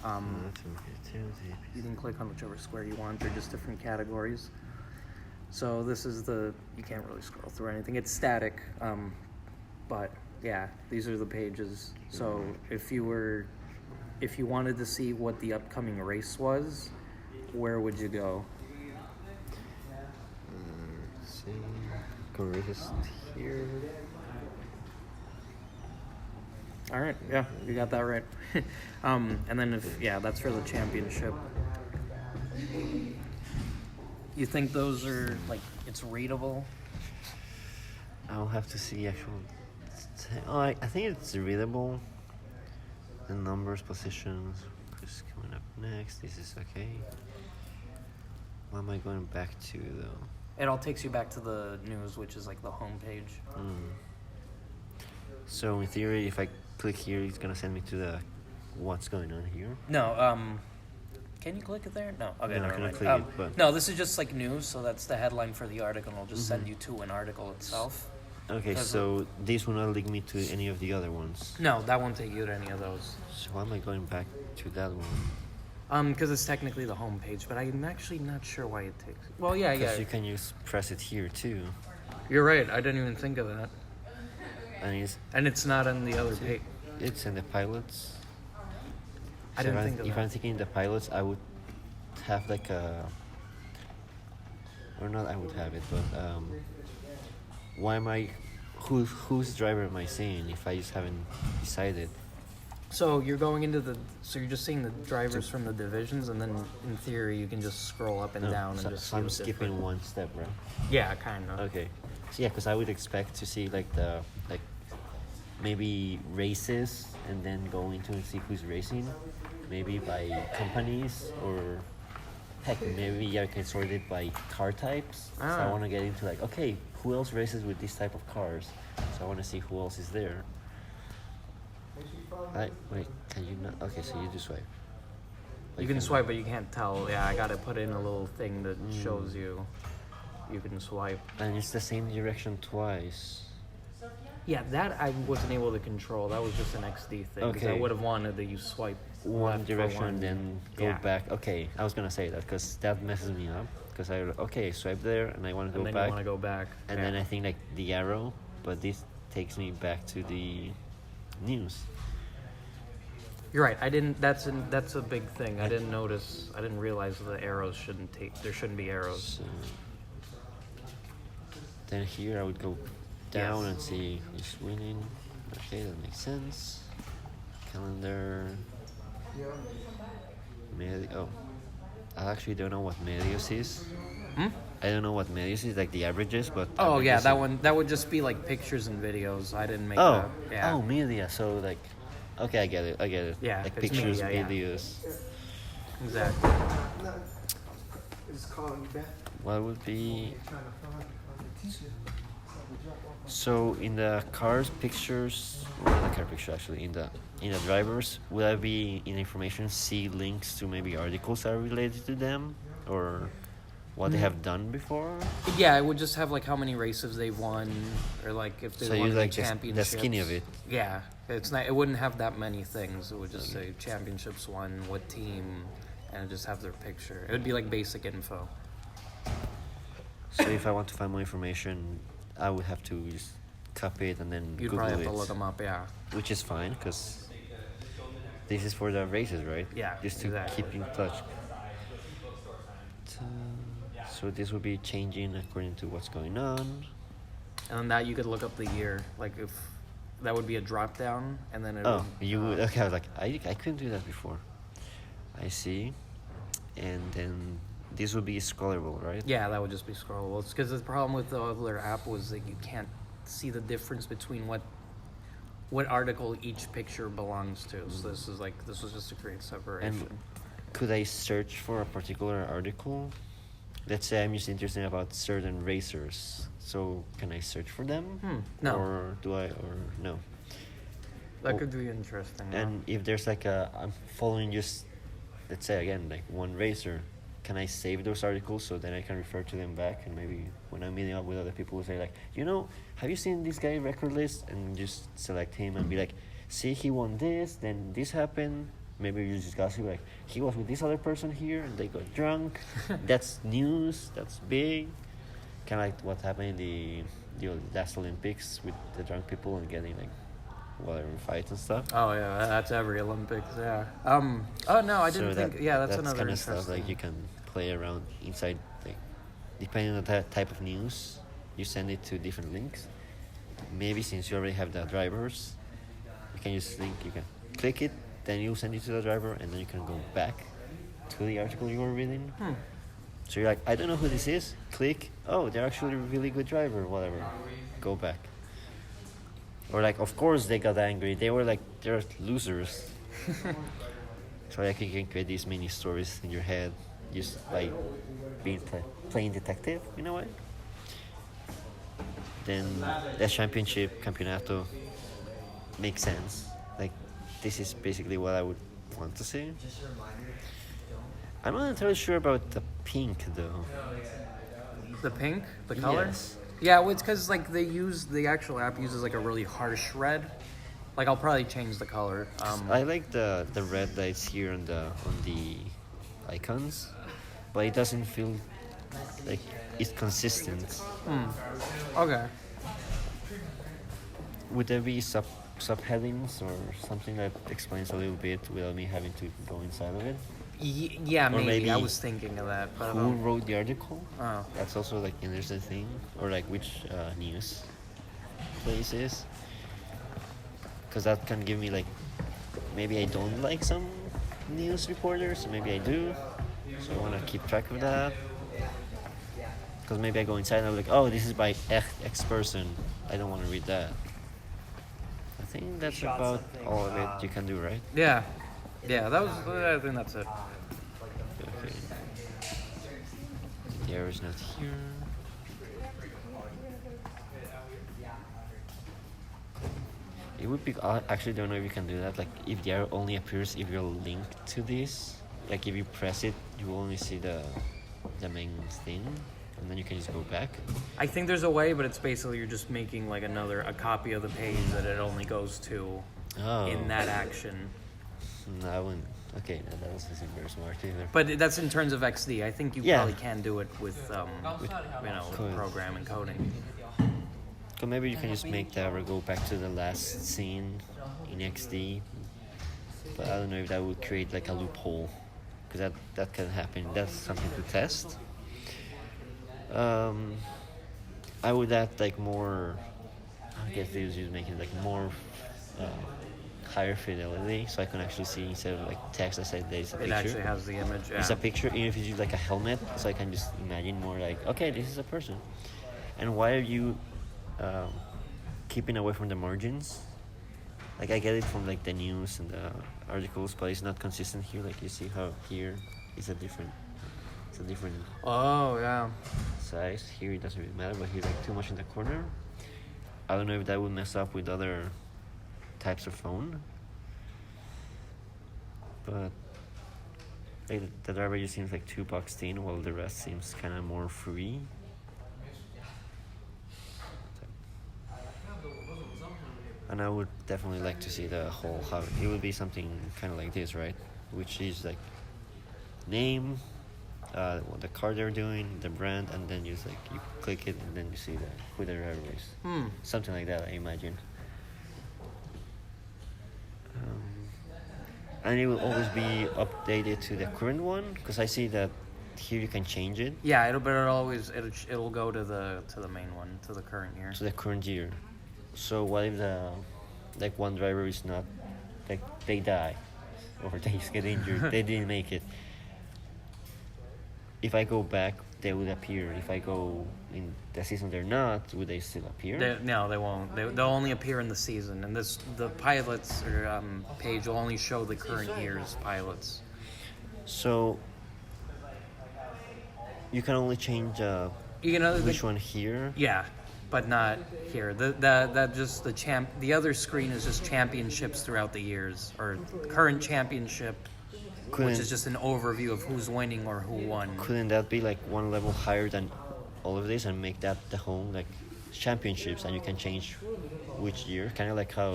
You can click on whichever square you want. They're just different categories. So this is you can't really scroll through anything. It's static, but yeah, these are the pages. So if you wanted to see what the upcoming race was, where would you go? See, go races here. All right, yeah, you got that right. And then that's for the championship. You think those are, it's readable? I'll have to see actual... I think it's readable. The numbers, positions, who's coming up next. This is okay. What am I going back to, though? It all takes you back to the news, which is, the home page. So, in theory, if I click here, it's going to send me to the what's going on here. No, can you click it there? No. Okay, no, never mind. click it, but... No, this is just news, so that's the headline for the article, and it'll just send you to an article itself. Okay, so this will not link me to any of the other ones. No, that won't take you to any of those. So why am I going back to that one? Because it's technically the home page, but I'm actually not sure why it takes... Well, yeah. Because you can press it here, too. You're right, I didn't even think of that. And it's not on the other page. It's in the pilots. I didn't think of that. If I'm thinking the pilots, I would have or not I would have it, but why am I... Whose driver am I seeing if I just haven't decided? So you're going into so you're just seeing the drivers from the divisions, and then in theory you can just scroll up and down and just... So I'm skipping one step, right? Yeah, kind of. Okay. So yeah, because I would expect to see maybe races and then go into and see who's racing, maybe by companies, or heck, maybe I can sort it by car types. So I want to get into okay, who else races with this type of cars? So I want to see who else is there. Wait, can you not? Okay, so you just swipe. You can swipe, but you can't tell. Yeah, I gotta put in a little thing that shows you can swipe. And it's the same direction twice. Yeah, that I wasn't able to control. That was just an XD thing. Okay. I would have wanted that you swipe one direction and then go back. Okay, I was gonna say that because that messes me up. Because I swipe there and I want to go back. And then you want to go back. And then I think the arrow, but this takes me back to the news. You're right. I didn't. That's a big thing. I didn't notice. I didn't realize the arrows shouldn't take. There shouldn't be arrows. So, then here I would go down and see who's winning. Okay, that makes sense. Calendar. I actually don't know what Medios is. I don't know what Medios is, the averages, but... Oh, yeah, that would just be pictures and videos. I didn't make that. Yeah. Oh, media, so okay, I get it. Yeah, pictures, media, videos. Yeah. Exactly. What would be... So in the cars pictures, or not the car picture actually, in the drivers, will I be in information see links to maybe articles that are related to them, or what they have done before? Yeah, it would just have how many races they've won, or if they won the championships. The skinny of it. Yeah, it's not. It wouldn't have that many things. It would just say championships won, what team, and just have their picture. It would be basic info. So if I want to find more information, I would have to just copy it and then You'd Google probably have it. to look them up, yeah. Which is fine, because this is for the races, right? Yeah, just to keep in touch. So this will be changing according to what's going on. And then that you could look up the year, if that would be a drop down, and then it would... you would... Okay, I was I couldn't do that before. I see. And then... This would be scrollable, right? Yeah, that would just be scrollable. It's because the problem with the other app was that you can't see the difference between what article each picture belongs to. So this was just to create separation. And could I search for a particular article? Let's say I'm just interested about certain racers. So can I search for them? No. Or do I? Or no? That could be interesting. And if there's I'm following just, let's say again, one racer. Can I save those articles so then I can refer to them back, and maybe when I'm meeting up with other people will say have you seen this guy record list, and just select him and be see, he won this, then this happened, maybe you just gossip like he was with this other person here and they got drunk. That's news. That's big. Kind of like what happened in the last Olympics with the drunk people and getting like whatever fights and stuff. Oh yeah, that's every Olympics. Yeah. Oh no, I didn't think. Yeah, that's another kind of interesting. stuff like you can play around inside. Like depending on the type of news, you send it to different links. Maybe since you already have the drivers, you can use link. You can click it, then you send it to the driver, and then you can go back to the article you were reading. So you're like, I don't know who this is. Click. Oh, they're actually a really good driver. Whatever. Go back. Or like, of course they got angry. They were like, they're losers. So like you can create these mini stories in your head just by being playing detective. You know what? Then the campeonato makes sense. Like this is basically what I would want to see. I'm not entirely sure about the pink though. The pink, the color. Yes. Yeah, well, it's because like the actual app uses like a really harsh red. Like I'll probably change the color. I like the red that's here on the icons, but it doesn't feel like it's consistent. Okay. Would there be subheadings or something that explains a little bit without me having to go inside of it? Yeah, maybe. I was thinking of that, but I Who don't know. wrote the article? Oh. That's also like an interesting thing, or like which news places, because that can give me like maybe I don't like some news reporters, maybe I do, so I want to keep track of that. Because maybe I go inside and I'm like, oh, this is by X person. I don't want to read that. I think that's about all of it you can do, right? Yeah. Yeah, that was. I think that's it. Okay. The arrow is not here. It would be. I actually don't know if you can do that. Like, if the arrow only appears if you're linked to this. Like, if you press it, you only see the main thing, and then you can just go back. I think there's a way, but it's basically you're just making like a copy of the page that it only goes to in that action. No, I wouldn't. Okay, no, that doesn't seem very smart either. But that's in terms of XD. I think you probably can do it with Cool. program and coding. So maybe you can just make the arrow go back to the last scene in XD. But I don't know if that would create like a loophole, because that can happen. That's something to test. I would add like more. I guess they was just making like more. Higher fidelity, so I can actually see instead of like text. I said there's a picture. It actually has the image. Yeah. It's a picture, even if it's just like a helmet, so I can just imagine more like, okay, this is a person. And why are you keeping away from the margins? Like I get it from like the news and the articles, but it's not consistent here. Like you see how here it's a different Oh yeah. size. Here it doesn't really matter, but here like too much in the corner. I don't know if that would mess up with other types of phone, but like the driver just seems like too boxed in, while the rest seems kind of more free. And I would definitely like to see the whole how it would be something kind of like this, right? Which is like name, what the car they're doing, the brand, and then you click it and then you see who the driver is. Something like that, I imagine. And it will always be updated to the current one, because I see that here you can change it. Yeah, it'll go to the main one, to the current year. To the current year. So what if one driver is not, like they die, or they just get injured, they didn't make it. If I go back, they would appear. If I go in the season they're not, would they still appear? No, they won't. They'll only appear in the season, and the pilots or page will only show the current year's pilots. So you can only change which one here. Yeah, but not here. The other screen is just championships throughout the years, or current championship. Which is just an overview of who's winning or who won. Couldn't that be like one level higher than all of this and make that the home like championships, and you can change which year? Kind of like how